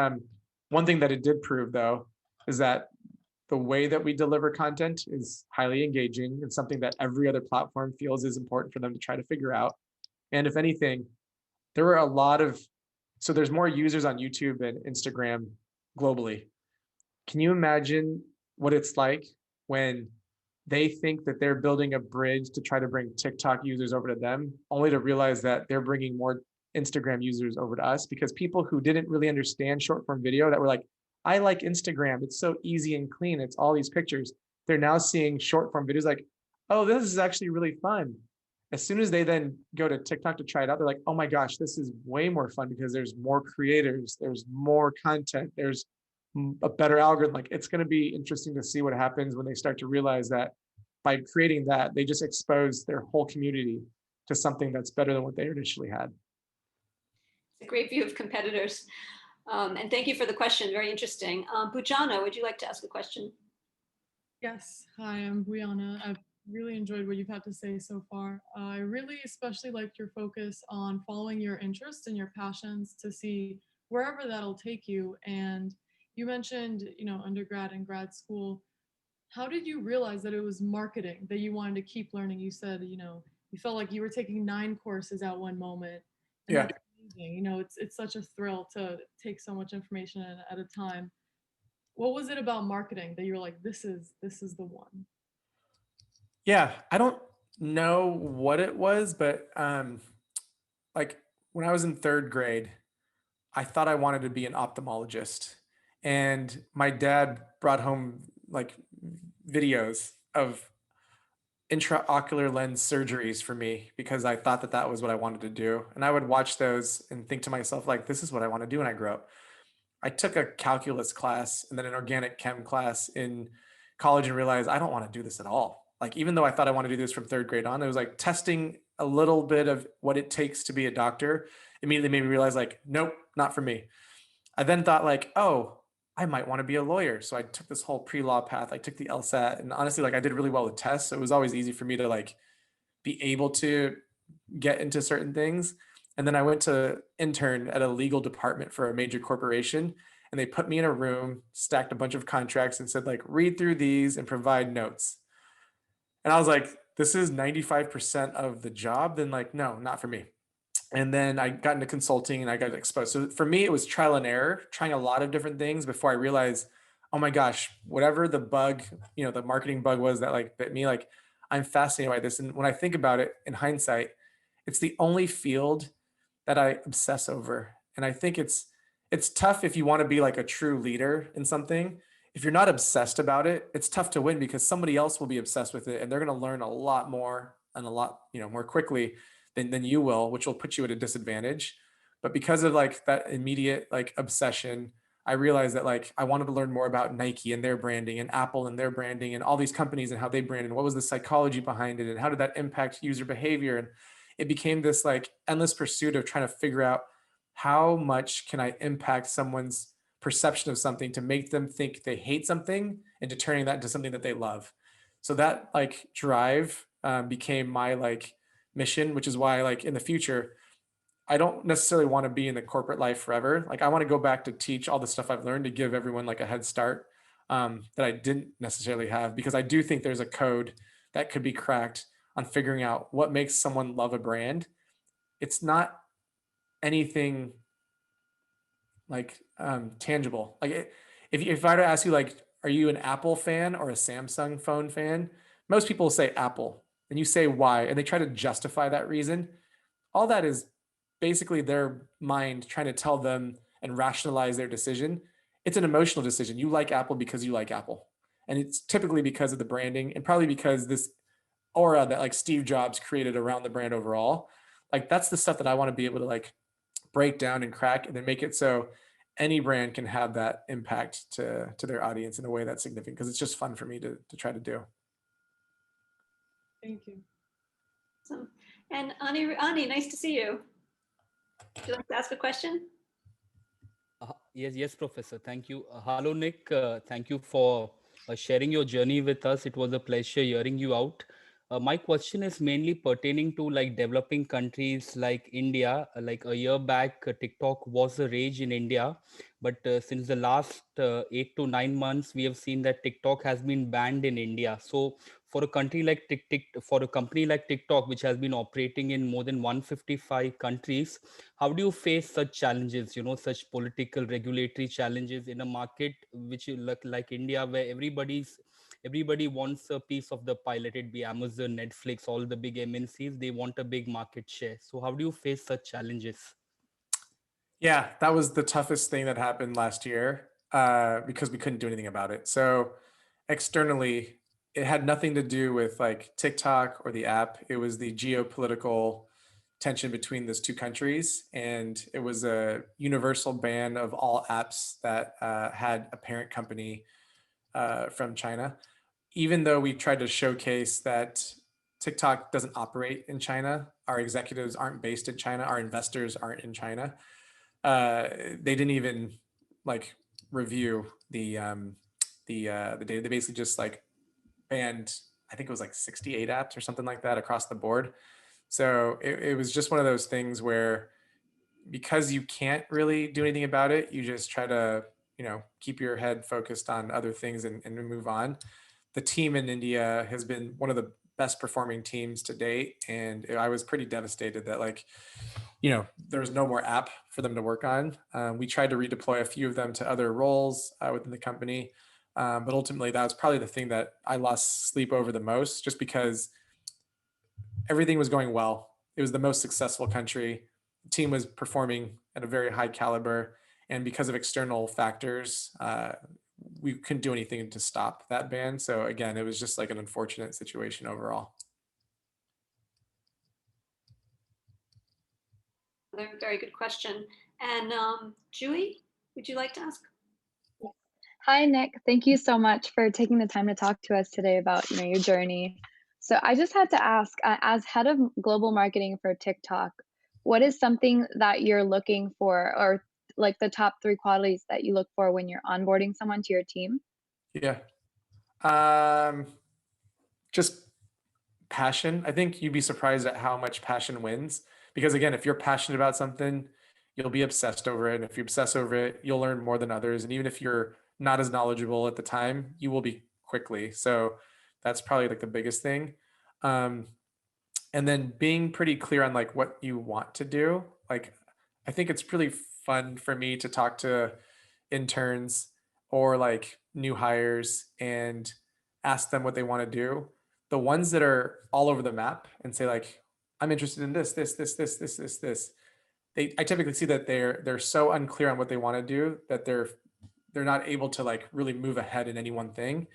one thing that it did prove though is that the way that we deliver content is highly engaging and something that every other platform feels is important for them to try to figure out. And if anything, there were a lot of, so there's more users on YouTube and Instagram globally. Can you imagine what it's like when they think that they're building a bridge to try to bring TikTok users over to them, only to realize that they're bringing more Instagram users over to us? Because people who didn't really understand short form video that were like, I like Instagram, it's so easy and clean, it's all these pictures. They're now seeing short form videos like, oh, this is actually really fun. As soon as they then go to TikTok to try it out, they're like, oh my gosh, this is way more fun because there's more creators, there's more content, there's a better algorithm. Like, it's going to be interesting to see what happens when they start to realize that by creating that, they just expose their whole community to something that's better than what they initially had. It's a great view of competitors. And thank you for the question. Very interesting. Bujana, would you like to ask a question? Yes. Hi, I'm Brianna. I've really enjoyed what you've had to say so far. I really especially liked your focus on following your interests and your passions to see wherever that'll take you. And you mentioned, undergrad and grad school. How did you realize that it was marketing that you wanted to keep learning? You said, you felt like you were taking 9 courses at one moment. And Yeah. that's amazing. It's such a thrill to take so much information at a time. What was it about marketing that you were like, this is the one? Yeah, I don't know what it was, but like when I was in 3rd grade, I thought I wanted to be an ophthalmologist. And my dad brought home like videos of intraocular lens surgeries for me because I thought that that was what I wanted to do. And I would watch those and think to myself, like, this is what I want to do when I grow up. I took a calculus class and then an organic chem class in college and realized I don't want to do this at all. Like, even though I thought I wanted to do this from 3rd grade on, it was like testing a little bit of what it takes to be a doctor immediately made me realize, like, nope, not for me. I then thought, like, oh, I might want to be a lawyer. So I took this whole pre-law path. I took the LSAT, and honestly, like, I did really well with tests. So it was always easy for me to like be able to get into certain things. And then I went to intern at a legal department for a major corporation, and they put me in a room, stacked a bunch of contracts, and said, like, read through these and provide notes. And I was like, this is 95% of the job. Then, like, no, not for me. And then I got into consulting and I got exposed. So for me, it was trial and error, trying a lot of different things before I realized, oh my gosh, whatever the bug, the marketing bug was that like bit me, like, I'm fascinated by this. And when I think about it in hindsight, it's the only field that I obsess over. And I think it's tough if you want to be like a true leader in something. If you're not obsessed about it, it's tough to win because somebody else will be obsessed with it and they're going to learn a lot more and a lot, more quickly than you will, which will put you at a disadvantage. But because of like that immediate like obsession, I realized that like I wanted to learn more about Nike and their branding and Apple and their branding and all these companies and how they brand and what was the psychology behind it and how did that impact user behavior. And it became this like endless pursuit of trying to figure out how much can I impact someone's perception of something to make them think they hate something and to turning that into something that they love. So that like drive became my like mission, which is why like in the future, I don't necessarily want to be in the corporate life forever. Like I want to go back to teach all the stuff I've learned to give everyone like a head start that I didn't necessarily have, because I do think there's a code that could be cracked on figuring out what makes someone love a brand. It's not anything like tangible. Like if I were to ask you like, are you an Apple fan or a Samsung phone fan? Most people say Apple, and you say why, and they try to justify that reason. All that is basically their mind trying to tell them and rationalize their decision. It's an emotional decision. You like Apple because you like Apple, and it's typically because of the branding and probably because this aura that like Steve Jobs created around the brand overall. Like that's the stuff that I want to be able to like break down and crack and then make it so any brand can have that impact to their audience in a way that's significant, because it's just fun for me to try to do. Thank you. Awesome. And Ani, nice to see you. Would you like to ask a question? Yes, Professor. Thank you. Hello, Nick. Thank you for sharing your journey with us. It was a pleasure hearing you out. My question is mainly pertaining to like developing countries like India. Like a year back, TikTok was a rage in India, but since the last 8 to 9 months, we have seen that TikTok has been banned in India. So, for a country like for a company like TikTok, which has been operating in more than 155 countries, how do you face such challenges, such political regulatory challenges in a market which you look like India, where everybody wants a piece of the pie? Let it be Amazon, Netflix, all the big MNCs, they want a big market share. So how do you face such challenges? Yeah, that was the toughest thing that happened last year because we couldn't do anything about it. So externally, it had nothing to do with like TikTok or the app. It was the geopolitical tension between those two countries, and it was a universal ban of all apps that had a parent company from China. Even though we tried to showcase that TikTok doesn't operate in China, our executives aren't based in China, our investors aren't in China. They didn't even like review the data. They basically just like banned, I think it was like 68 apps or something like that across the board. So it was just one of those things where because you can't really do anything about it, you just try to, keep your head focused on other things and move on. The team in India has been one of the best performing teams to date. And I was pretty devastated that like, there was no more app for them to work on. We tried to redeploy a few of them to other roles within the company. But ultimately, that was probably the thing that I lost sleep over the most, just because everything was going well. It was the most successful country. The team was performing at a very high caliber. And because of external factors, we couldn't do anything to stop that ban. So again, it was just like an unfortunate situation overall. Very good question. And Julie, would you like to ask? Hi, Nick. Thank you so much for taking the time to talk to us today about your journey. So I just had to ask, as head of global marketing for TikTok, what is something that you're looking for, or like the top 3 qualities that you look for when you're onboarding someone to your team? Yeah. Just passion. I think you'd be surprised at how much passion wins. Because again, if you're passionate about something, you'll be obsessed over it. And if you obsess over it, you'll learn more than others. And even if you're not as knowledgeable at the time, you will be quickly. So that's probably like the biggest thing. Um, and then being pretty clear on like what you want to do. Like, I think it's really fun for me to talk to interns or like new hires and ask them what they want to do. The ones that are all over the map and say like, I'm interested in this. I typically see that they're so unclear on what they want to do that they're not able to like really move ahead in any one thing.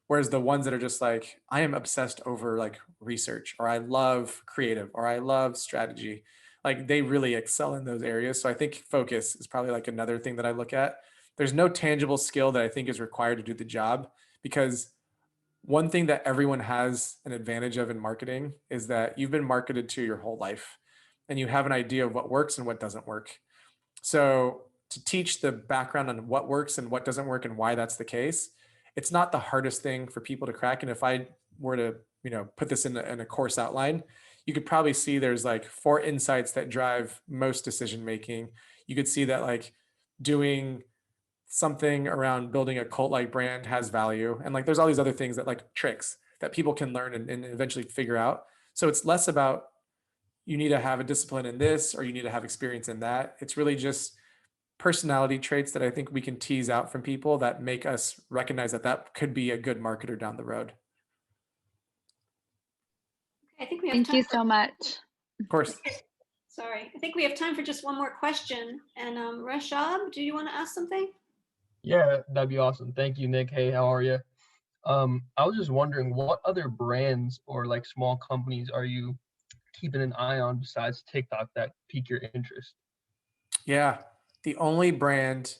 Whereas the ones that are just like, I am obsessed over like research, or I love creative, or I love strategy, like they really excel in those areas. So I think focus is probably like another thing that I look at. There's no tangible skill that I think is required to do the job, because one thing that everyone has an advantage of in marketing is that you've been marketed to your whole life and you have an idea of what works and what doesn't work. So to teach the background on what works and what doesn't work and why that's the case, it's not the hardest thing for people to crack. And if I were to, put this in a course outline, you could probably see there's like 4 insights that drive most decision making. You could see that like doing something around building a cult like brand has value. And like there's all these other things that like tricks that people can learn and eventually figure out. So it's less about you need to have a discipline in this or you need to have experience in that. It's really just personality traits that I think we can tease out from people that make us recognize that that could be a good marketer down the road. Okay, I think we have Thank time you for, so much. Of course. sorry, I think we have time for just one more question. And Rashab, do you want to ask something? Yeah, that'd be awesome. Thank you, Nick. Hey, how are you? I was just wondering, what other brands or like small companies are you keeping an eye on besides TikTok that pique your interest? Yeah. The only brand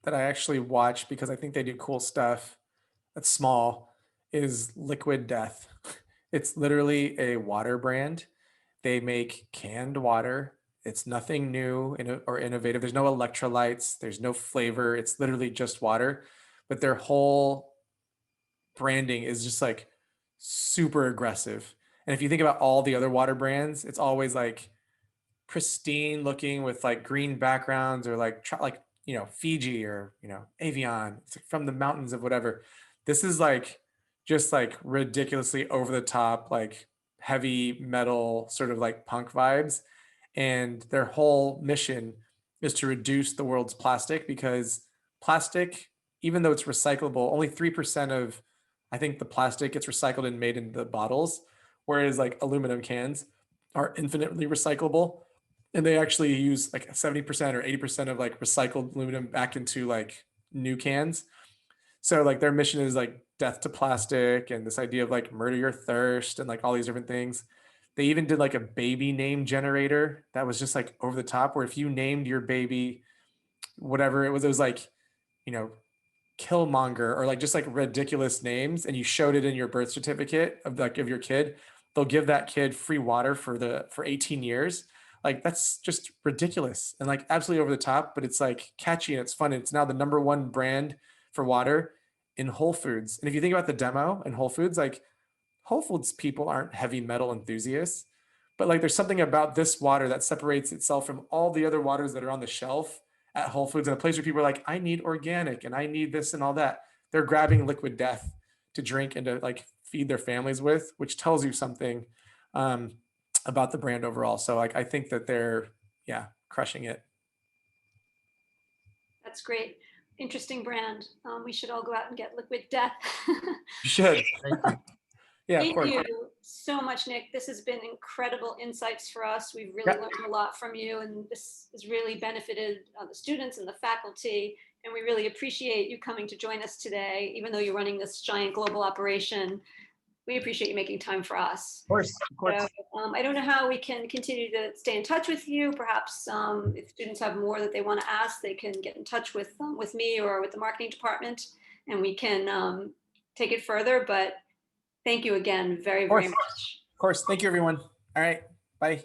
that I actually watch because I think they do cool stuff that's small is Liquid Death. It's literally a water brand. They make canned water. It's nothing new or innovative. There's no electrolytes. There's no flavor. It's literally just water. But their whole branding is just like super aggressive. And if you think about all the other water brands, it's always like pristine looking with like green backgrounds or like Fiji or Avion. It's like from the mountains of whatever. This is like just like ridiculously over the top, like heavy metal sort of like punk vibes. And their whole mission is to reduce the world's plastic, because plastic, even though it's recyclable, only 3% of, I think, the plastic gets recycled and made into the bottles, whereas like aluminum cans are infinitely recyclable, and they actually use like 70% or 80% of like recycled aluminum back into like new cans. So like their mission is like death to plastic, and this idea of like murder your thirst and like all these different things. They even did like a baby name generator that was just like over the top, where if you named your baby whatever it was like, you know, Killmonger or like just like ridiculous names, and you showed it in your birth certificate of your kid, they'll give that kid free water for 18 years. Like that's just ridiculous and like absolutely over the top, but it's like catchy and it's fun. And it's now the #1 brand for water in Whole Foods. And if you think about the demo in Whole Foods, like Whole Foods people aren't heavy metal enthusiasts, but like there's something about this water that separates itself from all the other waters that are on the shelf at Whole Foods, in a place where people are like, I need organic and I need this and all that. They're grabbing liquid death to drink and to like feed their families with, which tells you something about the brand overall. So like I think that they're crushing it. That's great. Interesting brand. We should all go out and get liquid death. You should. Thank you. Yeah, of Thank course. you so much, Nick. This has been incredible insights for us. We've really learned a lot from you, and this has really benefited the students and the faculty. And we really appreciate you coming to join us today, even though you're running this giant global operation. We appreciate you making time for us. Of course, of course. So, I don't know how we can continue to stay in touch with you. Perhaps if students have more that they want to ask, they can get in touch with me or with the marketing department, and we can take it further. But thank you again very, very much. Of course. Thank you, everyone. All right. Bye.